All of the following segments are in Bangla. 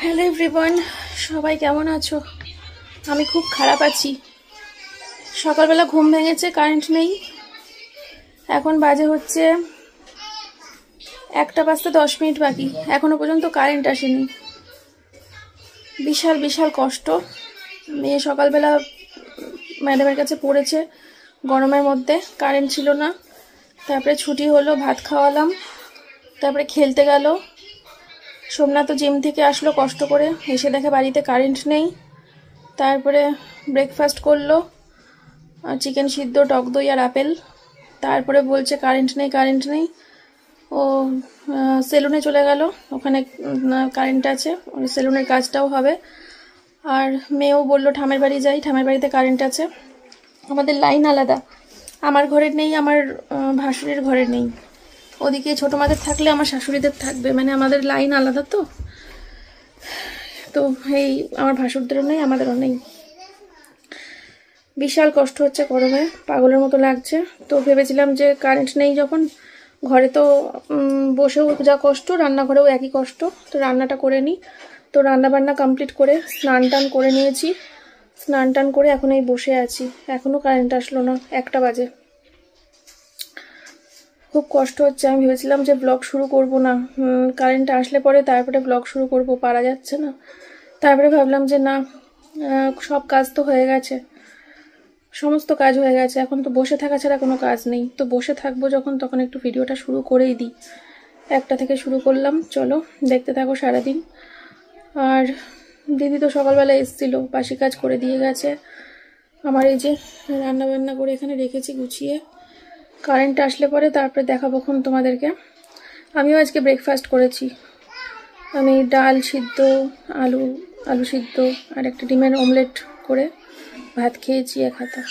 হ্যালো এভরিওয়ান, সবাই কেমন আছো? আমি খুব খারাপ আছি। সকালবেলা ঘুম ভেঙেছে, কারেন্ট নেই। এখন বাজে হচ্ছে 1:10 বাকি, এখনো পর্যন্ত কারেন্ট আসেনি। বিশাল বিশাল কষ্ট। মেয়ে সকালবেলা ম্যাডামের কাছে পড়েছে গরমের মধ্যে, কারেন্ট ছিল না। তারপরে ছুটি হলো, ভাত খাওয়ালাম, তারপরে খেলতে গেল। সোমনাথ তো জিম থেকে আসলো কষ্ট করে, এসে দেখে বাড়িতে কারেন্ট নেই। তারপরে ব্রেকফাস্ট করলো, চিকেন সিদ্ধ, টক দই আর আপেল। তারপরে বলছে কারেন্ট নেই কারেন্ট নেই। ও সেলুনে চলে গেল, ওখানে কারেন্ট আছে, সেলুনের কাজটাও হবে। আর মেয়েও বললো ঠামের বাড়ি যাই, ঠামের বাড়িতে কারেন্ট আছে। আমাদের লাইন আলাদা, আমার ঘরের নেই, আমার ভাসুরের ঘরের নেই। ওদিকে ছোটো মাদের থাকলে আমার শাশুড়িদের থাকবে, মানে আমাদের লাইন আলাদা। তো এই আমার ভাসুরদেরও নেই, আমাদেরও নেই। বিশাল কষ্ট হচ্ছে গরমে, পাগলের মতো লাগছে। তো ভেবেছিলাম যে কারেন্ট নেই যখন, ঘরে তো বসেও যা কষ্ট, রান্নাঘরেও একই কষ্ট, তো রান্নাটা করে নিই। তো রান্নাবান্না কমপ্লিট করে স্নান টান করে নিয়েছি। স্নান টান করে এখন এই বসে আছি, এখনও কারেন্ট আসলো না, 1টা বাজে। খুব কষ্ট হচ্ছে। আমি ভেবেছিলাম যে ব্লগ শুরু করব না, কারেন্ট আসলে পরে তারপরে ব্লগ শুরু করব, পারা যাচ্ছে না। তারপরে ভাবলাম যে না, সব কাজ তো হয়ে গেছে, সমস্ত কাজ হয়ে গেছে, এখন তো বসে থাকা ছাড়া কোনো কাজ নেই। তো বসে থাকবো যখন, তখন একটু ভিডিওটা শুরু করেই দিই। 1টা থেকে শুরু করলাম, চলো দেখতে থাকো সারাদিন। আর দিদি তো সকালবেলা এসেছিলো, বাসি কাজ করে দিয়ে গেছে। আমার এই যে রান্না বান্না করে এখানে রেখেছি গুছিয়ে, কারেন্ট আসলে পরে তারপরে দেখাবোক্ষণ তোমাদেরকে। আমিও আজকে ব্রেকফাস্ট করেছি। আমি ডাল সিদ্ধ, আলু সিদ্ধ আর একটা ডিমের অমলেট করে ভাত খেয়েছি 1 হাতা।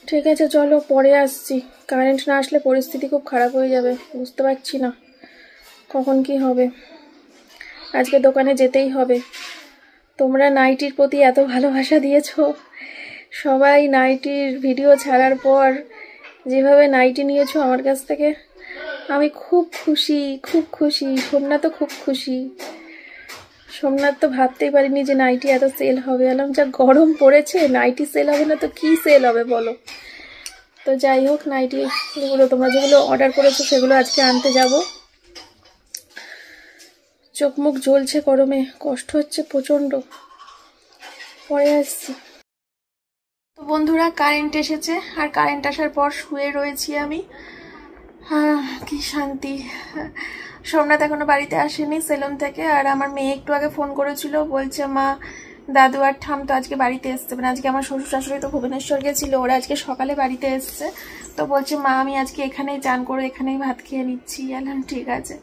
ঠিক আছে, চলো পরে আসছি। কারেন্ট না আসলে পরিস্থিতি খুব খারাপ হয়ে যাবে, বুঝতে পারছি না কখন কি হবে। আজকে দোকানে যেতেই হবে। তোমরা নাইটির প্রতি এত ভালোবাসা দিয়েছো, সবাই নাইটির ভিডিও ছাড়ার পর যেভাবে নাইটি নিয়েছো আমার কাছ থেকে, আমি খুব খুশি, খুব খুশি। সোমনাথ তো খুব খুশি। সোমনাথ তো ভাবতেই পারিনি যে নাইটি এত সেল হবে। এলাম যা গরম পড়েছে, নাইটি সেল হবে না তো কি সেল হবে বলো। তো যাই হোক, নাইটিগুলো তোমরা যেগুলো অর্ডার করেছো সেগুলো আজকে আনতে যাব। চোখ মুখ জ্বলছে গরমে, কষ্ট হচ্ছে প্রচণ্ড। পরে আসছি। তো বন্ধুরা, কারেন্ট এসেছে, আর কারেন্ট আসার পর শুয়ে রয়েছি আমি। কি শান্তি। সোমনাথ এখনো বাড়িতে আসেনি সেলুন থেকে। আর আমার মেয়ে একটু আগে ফোন করেছিল, বলছে মা দাদু আর ঠাম তো আজকে বাড়িতে এসছে, মানে আজকে আমার শ্বশুর শাশুড়ি তো ভুবনেশ্বর গেছিল, ওরা আজকে সকালে বাড়িতে এসছে। তো বলছে মা আমি আজকে এখানেই চান করে এখানেই ভাত খেয়ে নিচ্ছি। এলাম ঠিক আছে।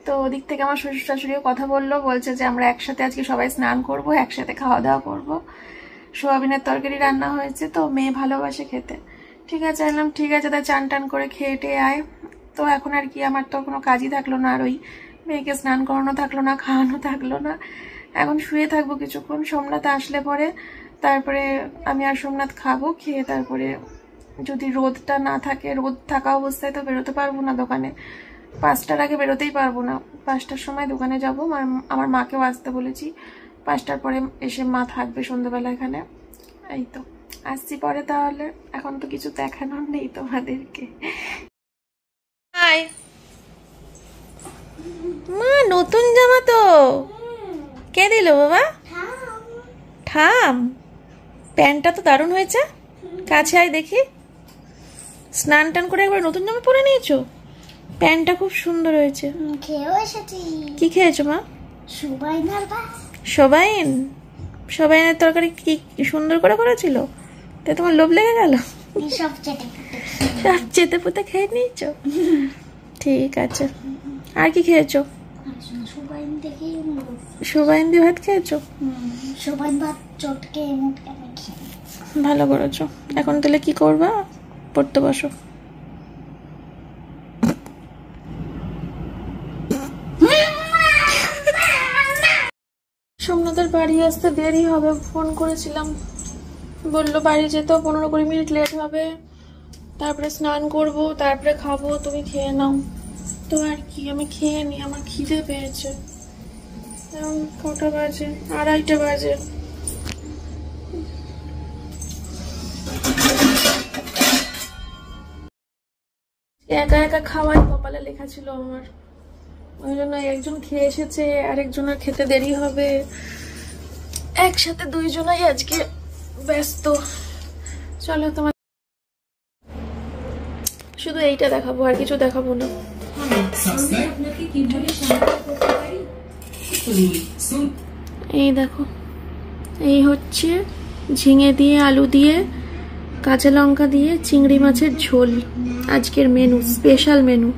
তো ওদিক থেকে আমার শ্বশুর শাশুড়িও কথা বলছে যে আমরা একসাথে আজকে সবাই স্নান করব, একসাথে খাওয়া দাওয়া করব। সোয়াবিনের তরকারি রান্না হয়েছে, তো মেয়ে ভালোবাসে খেতে। ঠিক আছে, এলাম ঠিক আছে, তা চান টান করে খেয়ে টেয়ে আয়। তো এখন আর কি, আমার তো কোনো কাজই থাকলো না, আর ওই মেয়েকে স্নান করানো থাকলো না, খাওয়ানো থাকলো না। এখন শুয়ে থাকবো কিছুক্ষণ, সোমনাথ আসলে পরে তারপরে আমি আর সোমনাথ খাবো। খেয়ে তারপরে যদি রোদটা না থাকে, রোদ থাকা অবস্থায় তো বেরোতে পারবো না দোকানে, 5টার আগে বেরোতেই পারবো না। 5টার সময় দোকানে যাবো, আমার মাকেও আসতে বলেছি। 5টার পরে এসে মা থাকবে সন্ধ্যাবেলা এখানে। এই তো আসছি পরে তাহলে, এখন তো কিছু দেখানোর নেই তোমাদেরকে। মা নতুন জামা তো কে দিল বাবা? ঠাম। প্যান্টটা তো দারুণ হয়েছে, কাছে আয় দেখি। স্নান টান করে একবার নতুন জামা পরে নিয়েছো, প্যান্টটা খুব সুন্দর হয়েছে। কি খেয়েছো মা? সবাইনের তরকারি কি সুন্দর করে করেছিল, তাই তোমার লোভ লেগে গেল, সব চেটে পুতে খেয়ে নিয়েছো। ঠিক আছে, আর কি খেয়েছো? সোবাইন দিয়ে ভাত খেয়েছো? ভালো করেছো। এখন তাহলে কি করবা? পড়তে বসো। সোমনাথের বাড়ি আসতে দেরি হবে, ফোন করেছিলাম, বললো বাড়ি যেতে 15-20 মিনিট লেট হবে, তারপরে স্নান করব, তারপরে খাবো, তুমি খেয়ে নাও। তো আর কি, আমি খেয়ে নিই, আমার খিদে পেয়েছে। কটা বাজে? 2:30 বাজে। একা একা খাওয়াই কপালে লেখা ছিল আমার, ওই জন্য একজন খেয়ে এসেছে, আরেকজনের খেতে দেরি হবে, একসাথে দুইজনাই আজকে ব্যস্ত। চলো তোমার শুধু এইটা দেখাবো, আর কিছু দেখাবো না। এই দেখো, এই হচ্ছে ঝিঙে দিয়ে, আলু দিয়ে, কাঁচা লঙ্কা দিয়ে চিংড়ি মাছের ঝোল, আজকের মেনু, স্পেশাল মেনু।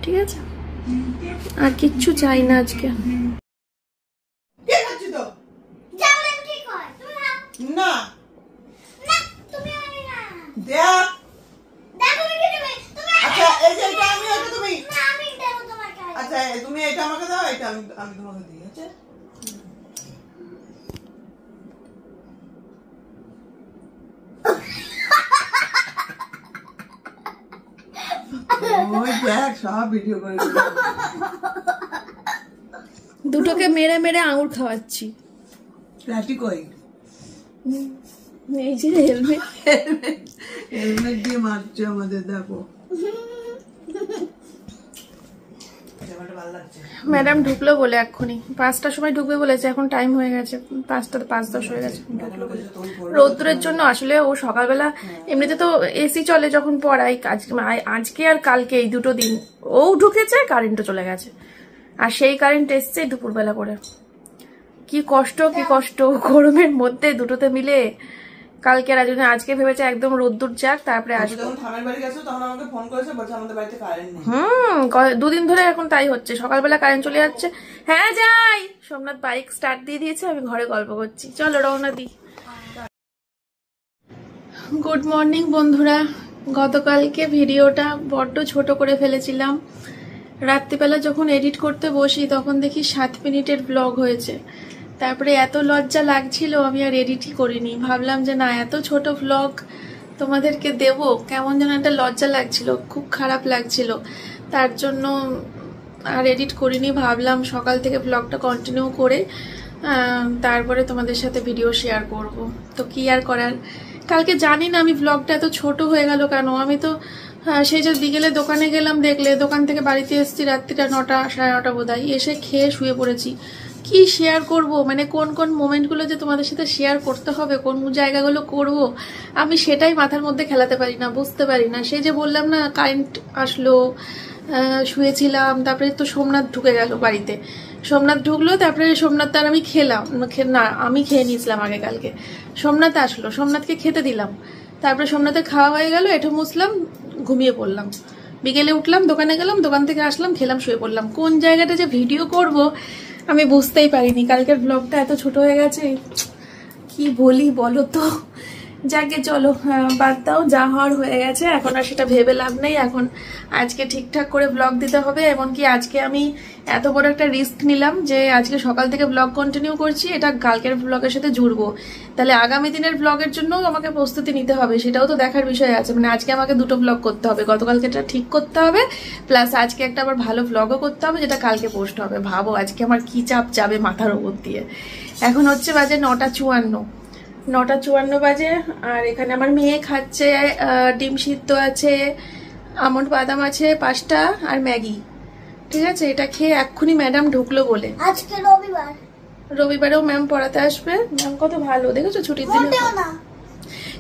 ঠিক আছে, আর কিচ্ছু চাই না আজকে। তুমি এটা আমাকে দাও, এটা আমি তোমাকে দিই। আচ্ছা দুটোকে মেরে মেরে আঙুর খাওয়াচ্ছি। এই যে হেলমেট দিয়ে মারছে আমাদের, দেখো। ম্যাডাম ঢুকলো বলে এক্ষুনি 5টার সময় ঢুকবে বলেছে, এখন টাইম হয়ে গেছে 5:05 হয়ে গেছে। রোদ্রের জন্য আসলে ও সকালবেলা এমনিতে তো এসি চলে যখন পড়াই, আজকে আর কালকে এই দুটো দিন ও ঢুকেছে, কারেন্টও চলে গেছে, আর সেই কারেন্ট এসছে দুপুরবেলা করে। কি কষ্ট গরমের মধ্যে দুটোতে মিলে। কালকে আর আজকে ভেবেছে একদম রোদ্দুর যাক তারপরে আসবে। দুদিন ধরে এখন তাই হচ্ছে, সকালবেলা কারেন্ট চলে যাচ্ছে। হ্যাঁ যাই, সোমনাথ বাইক স্টার্ট দিয়ে দিয়েছে, আমি ঘরে গল্প করছি। চলো রওনা দিই। গুড মর্নিং বন্ধুরা। গতকালকে ভিডিওটা বড্ড ছোট করে ফেলেছিলাম। রাত্রিবেলা যখন এডিট করতে বসি তখন দেখি 7 মিনিটের ব্লগ হয়েছে। তারপরে এত লজ্জা লাগছিল, আমি আর এডিটই করিনি। ভাবলাম যে না, এত ছোট ব্লগ তোমাদেরকে দেব, কেমন যেন একটা লজ্জা লাগছিল, খুব খারাপ লাগছিল, তার জন্য আর এডিট করিনি। ভাবলাম সকাল থেকে ব্লগটা কন্টিনিউ করে তারপরে তোমাদের সাথে ভিডিও শেয়ার করব। তো কি আর করার, কালকে জানি না আমি ব্লগটা এত ছোট হয়ে গেল কেন। আমি তো সেই যে বিকেলে দোকানে গেলাম, দেখলে দোকান থেকে বাড়িতে এসেছি রাত্রিটা 9টা 9:30 বোধহয়, এসে খেয়ে শুয়ে পড়েছি। কি শেয়ার করব, মানে কোন কোন মোমেন্টগুলো যে তোমাদের সাথে শেয়ার করতে হবে, কোন জায়গাগুলো করব, আমি সেটাই মাথার মধ্যে খেলাতে পারি না, বুঝতে পারি না। সেই যে বললাম না, কারেন্ট আসলো, শুয়েছিলাম, তারপরে তো সোমনাথ ঢুকে গেল বাড়িতে। সোমনাথ ঢুকলো, তারপরে সোমনাথ তার আমি খেলাম না, আমি খেয়ে নিয়েছিলাম আগে কালকে। সোমনাথ আসলো, সোমনাথকে খেতে দিলাম, তারপরে সোমনাথের খাওয়া হয়ে গেল, এঁঠো মুছলাম, ঘুমিয়ে পড়লাম। বিকেলে উঠলাম, দোকানে গেলাম, দোকান থেকে আসলাম, খেলাম, শুয়ে পড়লাম। কোন জায়গাটা যে ভিডিও করব আমি বুঝতেই পারিনি। কালকের ব্লগটা এত ছোট হয়ে গেছে, কি বলি বলো তো। যাকে চলো, বাদ দাও, যা হওয়ার হয়ে গেছে, এখন আর সেটা ভেবে লাভ নেই। এখন আজকে ঠিকঠাক করে ব্লগ দিতে হবে। এমনকি আজকে আমি এত বড় একটা রিস্ক নিলাম যে আজকে সকাল থেকে ব্লগ কন্টিনিউ করছি, এটা কালকের ব্লগের সাথে জুড়বো। তাহলে আগামী দিনের ব্লগের জন্য আমাকে প্রস্তুতি নিতে হবে, সেটাও তো দেখার বিষয় আছে। মানে আজকে আমাকে 2টো ব্লগ করতে হবে, গতকালকে এটা ঠিক করতে হবে, প্লাস আজকে একটা আবার ভালো ব্লগও করতে হবে যেটা কালকে পোস্ট হবে। ভাবো আজকে আমার কি চাপ যাবে মাথার উপর দিয়ে। এখন হচ্ছে বাজে 9:54 বাজে, আর এখানে আমার মেয়ে খাচ্ছে ডিম সিদ্ধ আছে, আমন্ড বাদাম আছে 5টা, আর ম্যাগি। ঠিক আছে, এটা খেয়ে এক্ষুনি ম্যাডাম ঢুকলো বলে। আজকে রবিবারেও ম্যাম পড়াতে আসবে। ম্যাম কত ভালো, দেখেছো,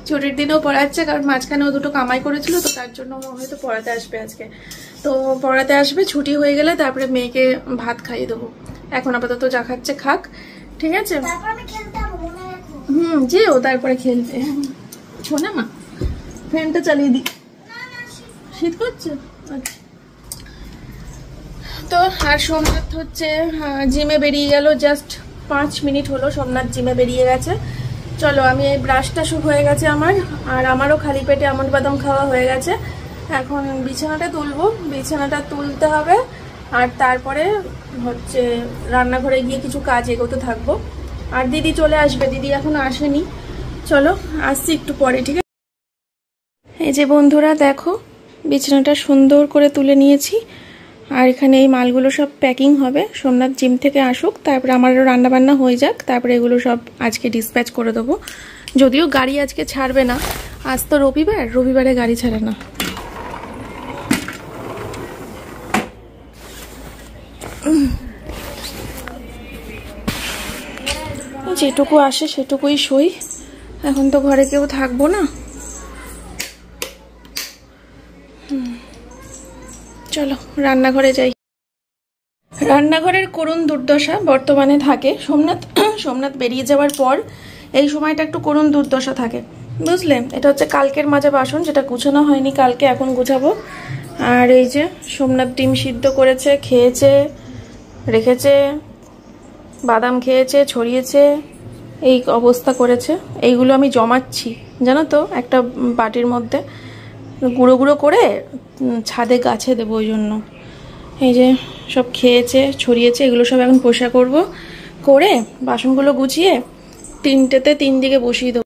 ছুটির দিনেও পড়াচ্ছে, কারণ মাঝখানেও 2টো কামাই করেছিল, তো তার জন্য হয়তো পড়াতে আসবে আজকে। তো পড়াতে আসবে, ছুটি হয়ে গেলে তারপরে মেয়েকে ভাত খাইয়ে দেবো। এখন আপাতত যা খাচ্ছে খাক, ঠিক আছে। যেও তারপরে খেলতে। শোনা মা, ফ্যানটা চালিয়ে দিই, শীত করছে। আচ্ছা, তো আর সোমনাথ হচ্ছে জিমে বেরিয়ে গেল, জাস্ট 5 মিনিট হলো সোমনাথ জিমে বেরিয়ে গেছে। চলো, আমি এই ব্রাশটা শুরু হয়ে গেছে আমার, আর আমারও খালি পেটে আমন্ড বাদাম খাওয়া হয়ে গেছে। এখন বিছানাটা তুলবো, বিছানাটা তুলতে হবে, আর তারপরে হচ্ছে রান্নাঘরে গিয়ে কিছু কাজ এগোতে থাকবো। আর দিদি চলে আসবে, দিদি এখনো আসেনি। চলো আসছি একটু পরে, ঠিক আছে। এই যে বন্ধুরা দেখো, বিছানাটা সুন্দর করে তুলে নিয়েছি, আর এখানে এই মালগুলো সব প্যাকিং হবে। সোমনাথ জিম থেকে আসুক, তারপরে আমারও রান্নাবান্না হয়ে যাক, তারপরে এগুলো সব আজকে ডিসপ্যাচ করে দেবো। যদিও গাড়ি আজকে ছাড়বে না, আজ তো রবিবার, রবিবারে গাড়ি ছাড়ে না। যেটুকু আসে সেটুকুই সই, এখন তো ঘরে কেউ থাকবো না। চলো রান্নাঘরে যাই। রান্নাঘরের করুণ দুর্দশা বর্তমানে থাকে। সোমনাথ বেরিয়ে যাওয়ার পর এই সময়টা একটু করুণ দুর্দশা থাকে, বুঝলে। এটা হচ্ছে কালকের মাজা বাসন, যেটা গুছানো হয়নি কালকে, এখন গুছাবো। আর এই যে সোমনাথ ডিম সিদ্ধ করেছে, খেয়েছে, রেখেছে, বাদাম খেয়েছে, ছড়িয়েছে, এই অবস্থা করেছে। এইগুলো আমি জমাচ্ছি জানো তো একটা বাটির মধ্যে, গুঁড়ো গুঁড়ো করে ছাদে গাছে দেবো, ওই জন্য। এই যে সব খেয়েছে, ছড়িয়েছে, এগুলো সব এখন পোষা করব, করে বাসনগুলো গুছিয়ে 3টেতে 3 দিকে বসিয়ে দেবো।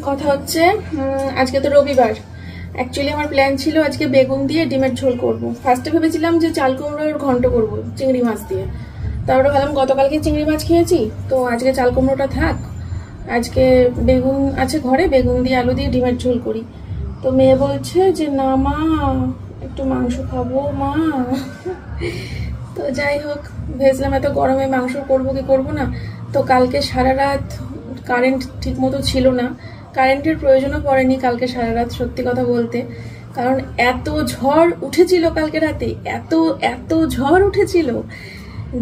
কথা হচ্ছে আজকে তো রবিবার, অ্যাকচুয়ালি আমার প্ল্যান ছিল আজকে বেগুন দিয়ে ডিমের ঝোল করব। ফার্স্টে ভেবেছিলাম যে চাল কুমড়োর ঘন্ট করব চিংড়ি মাছ দিয়ে, তারপরে ভাবলাম গতকালকে চিংড়ি মাছ খেয়েছি, তো আজকে চাল কুমড়োটা থাক, আজকে বেগুন আছে ঘরে, বেগুন দিয়ে আলু দিয়ে ডিমের ঝোল করি। তো মেয়ে বলছে যে না মা, একটু মাংস খাবো মা। তো যাই হোক, ভেবেছিলাম এত গরমে মাংস করবো কি করবো না। তো কালকে সারা রাত কারেন্ট ঠিক মতো ছিল না, কারেন্টের প্রয়োজনও পড়েনি কালকে সারা রাত, সত্যি কথা বলতে। কারণ এত ঝড় উঠেছিল কালকে রাতে, এত ঝড় উঠেছিল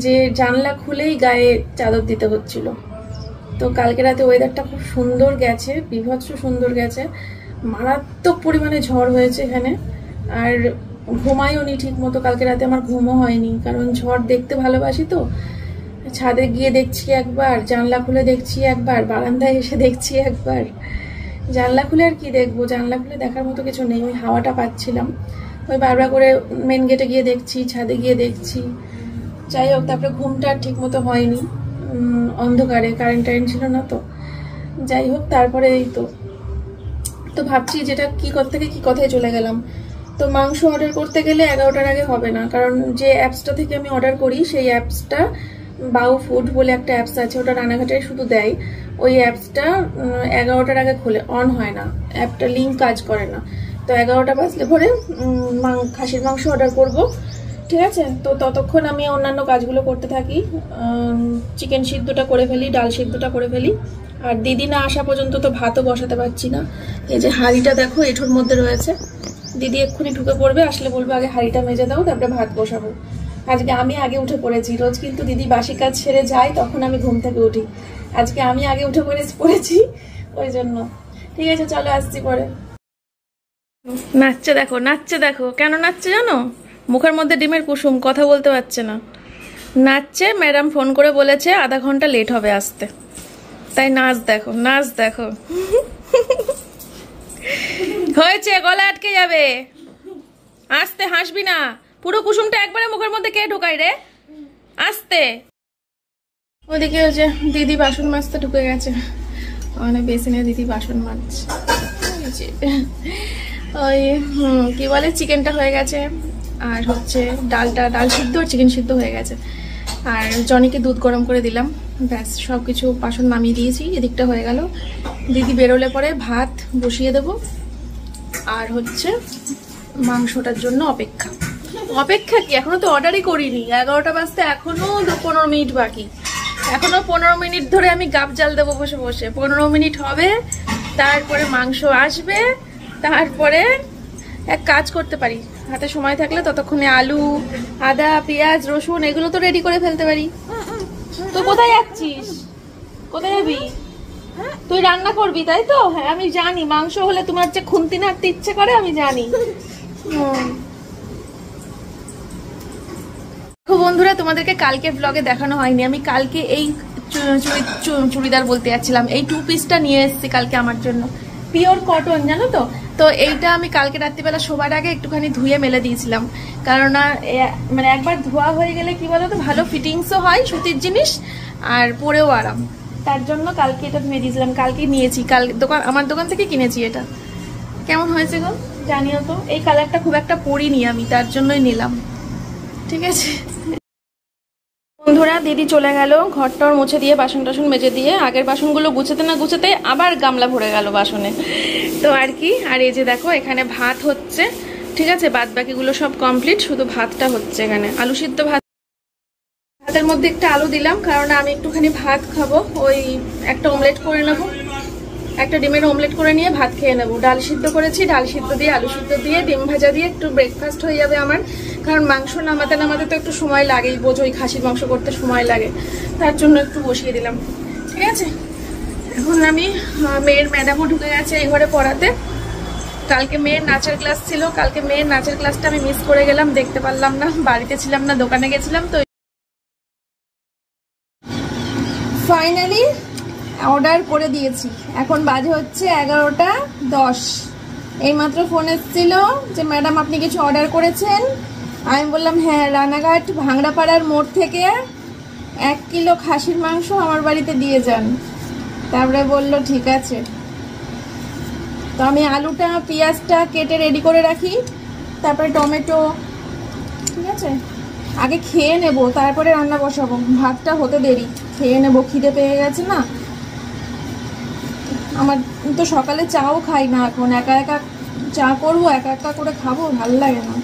যে জানলা খুলেই গায়ে চাদর দিতে হচ্ছিল। তো কালকে রাতে ওয়েদারটা খুব সুন্দর গেছে, বিভৎস সুন্দর গেছে, মারাত্মক পরিমাণে ঝড় হয়েছে এখানে। আর ঘুমাইও নি ঠিক মতো কালকে রাতে, আমার ঘুমও হয়নি, কারণ ঝড় দেখতে ভালোবাসি তো। ছাদে গিয়ে দেখছি একবার, জানলা খুলে দেখছি একবার, বারান্দায় এসে দেখছি একবার। জানলা খুলে আর কি দেখবো, জানলা খুলে দেখার মতো কিছু নেই, ওই হাওয়াটা পাচ্ছিলাম। ওই বারবার করে মেন গেটে গিয়ে দেখছি, ছাদে গিয়ে দেখছি। যাই হোক, তারপরে ঘুমটা ঠিক মতো হয়নি, অন্ধকারে, কারেন্ট ছিল না তো। যাই হোক, তারপরে এই তো ভাবছি যেটা কি কথা থেকে কি কথায় চলে গেলাম। তো মাংস অর্ডার করতে গেলে 11টার আগে হবে না, কারণ যে অ্যাপসটা থেকে আমি অর্ডার করি সেই অ্যাপসটা বাউ ফুড বলে একটা অ্যাপস আছে, ওটা রানাঘাটে শুধু দেয়। ওই অ্যাপসটা 11টার আগে খুলে অন হয় না, অ্যাপটা লিঙ্ক কাজ করে না। তো 11টা বাজলে পরে খাসির মাংস অর্ডার করব, ঠিক আছে। তো ততক্ষণ আমি অন্যান্য কাজগুলো করতে থাকি, চিকেন সিদ্ধটা করে ফেলি, ডাল সিদ্ধটা করে ফেলি। আর দিদি না আসা পর্যন্ত তো ভাতও বসাতে পারছি না। এই যে হাঁড়িটা দেখো এঁঠোর মধ্যে রয়েছে, দিদি এক্ষুনি ঢুকে পড়বে, আসলে বলবো আগে হাঁড়িটা মেজে দাও, তারপরে ভাত বসাবো। আজকে আমি আগে উঠে পড়েছি, রোজ কিন্তু দিদি বাসি কাজ ছেড়ে যায়, তখন আমি ঘুম থেকে উঠি। আজকে আমি আগে উঠে পড়েছি, ওই জন্য। ঠিক আছে, চলো আসছি পরে। নাচছে দেখো, নাচছে দেখো, কেন নাচছে জানো? মুখের মধ্যে ডিমের কুসুম, কথা বলতে পারছে না, নাচছে। ম্যাডাম ফোন করে বলেছে আধা ঘন্টা লেট হবে আসতে, তাই নাচ দেখো, নাচ দেখো। হয়েছে, গলা আটকে যাবে, আস্তে, হাসবি না। পুরো কুসুমটা একবারে মুখের মধ্যে কে ঢোকায় রে, আস্তে। ওদিকে ওই যে দিদি বাসন মাজতে ঢুকে গেছে, অনেক বেসিনে দিদি বাসন মাজছে। ওই কি বলে, চিকেনটা হয়ে গেছে, আর হচ্ছে ডাল সিদ্ধ আর চিকেন সিদ্ধ হয়ে গেছে। আর জনিকে দুধ গরম করে দিলাম, ব্যাস সব কিছু বাসন নামিয়ে দিয়েছি, এদিকটা হয়ে গেল। দিদি বেরোলে পরে ভাত বসিয়ে দেব, আর হচ্ছে মাংসটার জন্য অপেক্ষা কি, এখনো তো অর্ডারই করিনি। 11টা বাজতে এখনো 15 মিনিট বাকি, এখনো 15 মিনিট ধরে আমি গাব জাল দেবো বসে বসে। 15 মিনিট হবে, তারপরে মাংস আসবে, তারপরে এক কাজ করতে পারি, হাতে সময় থাকলে ততক্ষণে আলু, আদা, পেঁয়াজ, রসুন এগুলো তো রেডি করে ফেলতে পারি। তো কোথায় যাচ্ছিস, কোথায় যাবি? তুই রান্না করবি তাই তো? হ্যাঁ আমি জানি, মাংস হলে তোমার যে খুন্তি নাড়তে ইচ্ছে করে, আমি জানি। বন্ধুরা, তোমাদেরকে কালকে ব্লগে দেখানো হয়নি, আমি কালকে এই চুড়িদার বলতে যাচ্ছিলাম, এই 2 পিসটা নিয়ে এসেছি কালকে আমার জন্য, পিওর কটন, জানো তো। তো এইটা আমি কালকে রাত্রিবেলা শোবার আগে একটুখানি ধুয়ে মেলে দিয়েছিলাম, কারণ মানে একবার ধোয়া হয়ে গেলে কি বলতো, ভালো ফিটিংসও হয়, সুতির জিনিস, আর পরেও আরাম। তার জন্য কালকে এটা ধুয়ে দিয়েছিলাম, কালকে নিয়েছি, আমার দোকান থেকে কিনেছি। এটা কেমন হয়েছে গো জানিও তো, এই কালারটা খুব একটা পরিনি আমি, তার জন্যই নিলাম। ঠিক আছে বন্ধুরা, দিদি চলে গেল ঘরটার মুছে দিয়ে বাসন টাসন মেজে দিয়ে, আগের বাসনগুলো গুছাতে না গুছাতে আবার গামলা ভরে গেল বাসনে। তো আর কি, আর এই যে দেখো এখানে ভাত হচ্ছে, ঠিক আছে, বাদ বাকিগুলো সব কমপ্লিট, শুধু ভাতটা হচ্ছে এখানে, আলু সিদ্ধ ভাত। ভাতের মধ্যে একটা আলু দিলাম কারণ আমি একটুখানি ভাত খাবো, ওই একটা অমলেট করে নেবো, একটা ডিমের অমলেট করে নিয়ে ভাত খেয়ে নেবো। ডাল সিদ্ধ করেছি, ডাল সিদ্ধ দিয়ে আলু সিদ্ধ দিয়ে ডিম ভাজা দিয়ে একটু ব্রেকফাস্ট হয়ে যাবে আমার, কারণ মাংস নামাতে নামাতে তো একটু সময় লাগেই, বোঝোই খাসির মাংস করতে সময় লাগে, তার জন্য একটু বসিয়ে দিলাম। ঠিক আছে, এখন আমি মেয়ের ম্যাডামও ঢুকে গেছে এই ঘরে পড়াতে। কালকে মেয়ের নাচের ক্লাস ছিল, কালকে মেয়ের নাচের ক্লাসটা আমি মিস করে গেলাম, দেখতে পারলাম না, বাড়িতে ছিলাম না, দোকানে গেছিলাম। তো ফাইনালি অর্ডার করে দিয়েছি, এখন বাজে হচ্ছে 11:10। এইমাত্র ফোন এসেছিল যে ম্যাডাম আপনি কিছু অর্ডার করেছেন। আমি বললাম হ্যাঁ, রানাঘাট ভাংড়াপাড়ার মোড় থেকে 1 কিলো খাসির মাংস আমার বাড়িতে দিয়ে যান। তারপরে বললো ঠিক আছে। তো আমি আলুটা পেঁয়াজটা কেটে রেডি করে রাখি, তারপরে টমেটো, ঠিক আছে, আগে খেয়ে নেব তারপরে রান্না বসাবো, ভাতটা হতে দেরি, খেয়ে নেবো, খিদে পেয়ে গেছে না আমার। তো সকালে চাও খাই না এখন, একা একা চা করবো, একা একা করে খাবো, ভালো লাগে না,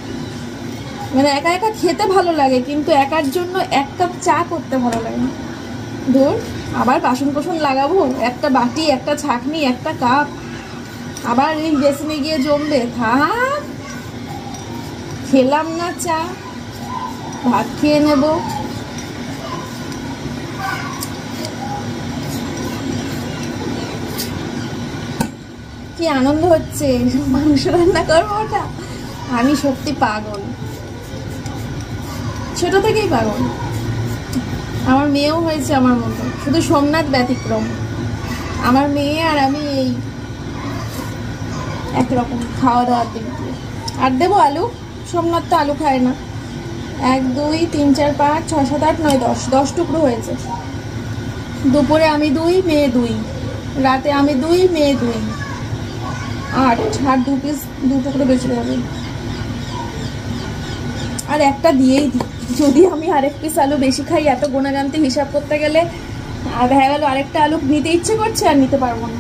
মানে একা একা খেতে ভালো লাগে কিন্তু একার জন্য 1 কাপ চা করতে ভালো লাগে না। ধুর, আবার বাসন কোসন লাগাবো, একটা বাটি, একটা ছাঁকনি, একটা কাপ, আবার এই বেসিনে গিয়ে জমবে, থাক, খেলাম না চা, ভাত খেয়ে নেব। কি আনন্দ হচ্ছে, মাংস রান্না করবো, ওটা আমি সত্যি পাগল, ছোট থেকেই পাগল। আমার মেয়েও হয়েছে আমার মতো, শুধু সোমনাথ ব্যতিক্রম। আমার মেয়ে আর আমি এই একরকম খাওয়া দাওয়ার দিক দিয়ে। আর দেবো আলু, সোমনাথ তো আলু খায় না। 1 2 3 4 5 6 7 8 9 10 টুকরো হয়েছে। দুপুরে আমি 2, মেয়ে 2, রাতে আমি 2, মেয়ে 2, 8, আর 2 পিস 2 টুকরো বেঁচে যাবে। আর একটা দিয়েই দিই, যদি আমি আরেক পিস আলু বেশি খাই, এত গোনাগান্তি হিসাব করতে গেলে আর দেখা গেল আরেকটা আলু নিতে ইচ্ছে করছে আর নিতে পারবো না।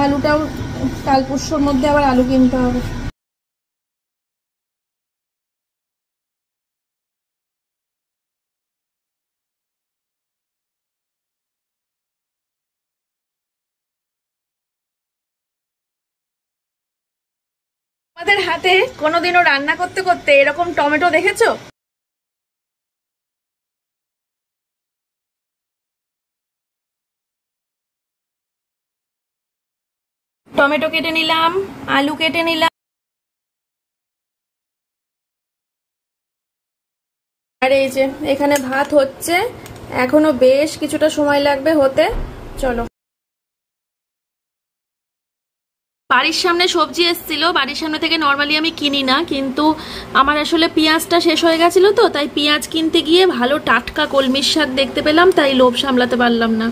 আলুটাও কাল পরশুর মধ্যে আবার আলু কিনতে হবে। আমাদের হাতে কোনোদিনও রান্না করতে করতে এরকম টমেটো দেখেছো? টমেটো কেটে নিলাম, আলু কেটে নিলাম, আর এই যে এখানে ভাত হচ্ছে, এখনো বেশ কিছুটা সময় লাগবে হতে। চলো, বাড়ির সামনে সবজি এসেছিল, বাড়ির সামনে থেকে নর্মালি আমি কিনি না, কিন্তু আমার আসলে পেঁয়াজটা শেষ হয়ে গেছিল, তো তাই পেঁয়াজ কিনতে গিয়ে ভালো টাটকা কলমির শাক দেখতে পেলাম, তাই লোভ সামলাতে পারলাম না।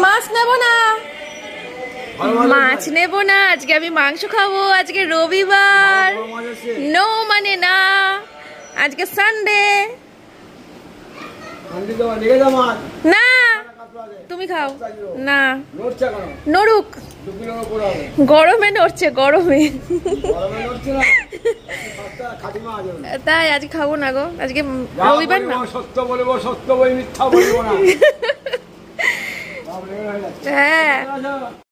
মাছ নেব না, মাছ নেব না, আজকে আমি মাংস খাবো, আজকে রবিবার, নো মানে না, আজকে সানডে। না তুমি খাও না, নড়ুক, গরমে নড়ছে, গরমে, তাই আজকে খাবো না গো, আজকে রবিবার না। সত্য বলবো, সত্য বই, মিথ্যা বলবো না। হ্যাঁ,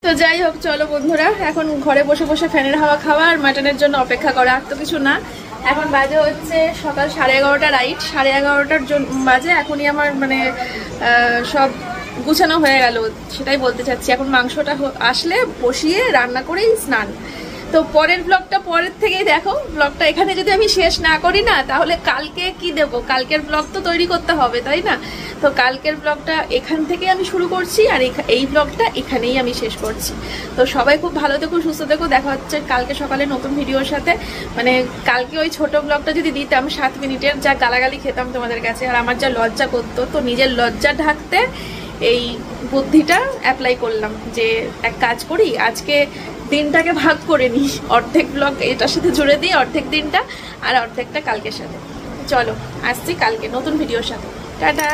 তো যাই হোক, চলো বন্ধুরা, এখন ঘরে বসে বসে ফ্যানের হাওয়া খাওয়া আর মাটনের জন্য অপেক্ষা করা, আর তো কিছু না। এখন বাজে হচ্ছে সকাল 11:30 রাইট, 11:30 বাজে। এখনই আমার মানে সব গুছানো হয়ে গেল, সেটাই বলতে চাচ্ছি। এখন মাংসটা আসলে বসিয়ে রান্না করেই স্নান, তো পরের ব্লগটা পরের থেকেই দেখো। ব্লগটা এখানে যদি আমি শেষ না করি না, তাহলে কালকে কি দেব? কালকের ব্লগ তো তৈরি করতে হবে, তাই না? তো কালকের ব্লগটা এখান থেকে আমি শুরু করছি, আর এই ব্লগটা এখানেই আমি শেষ করছি। তো সবাই খুব ভালো থেকো, সুস্থ থেকো। দেখা হচ্ছে কালকে সকালে নতুন ভিডিওর সাথে। মানে কালকে ওই ছোট ব্লগটা যদি দিতাম 7 মিনিটের, যা গালাগালি খেতাম তোমাদের কাছে, আর আমার যা লজ্জা করতো, তো নিজের লজ্জা ঢাকতে এই বুদ্ধিটা অ্যাপ্লাই করলাম যে এক কাজ করি, আজকে দিনটাকে ভাগ করে নিই, অর্ধেক ব্লগ এটার সাথে জুড়ে দিই, অর্ধেক দিনটা, আর অর্ধেকটা কালকের সাথে। চলো আসছি কালকে নতুন ভিডিওর সাথে। টাটা।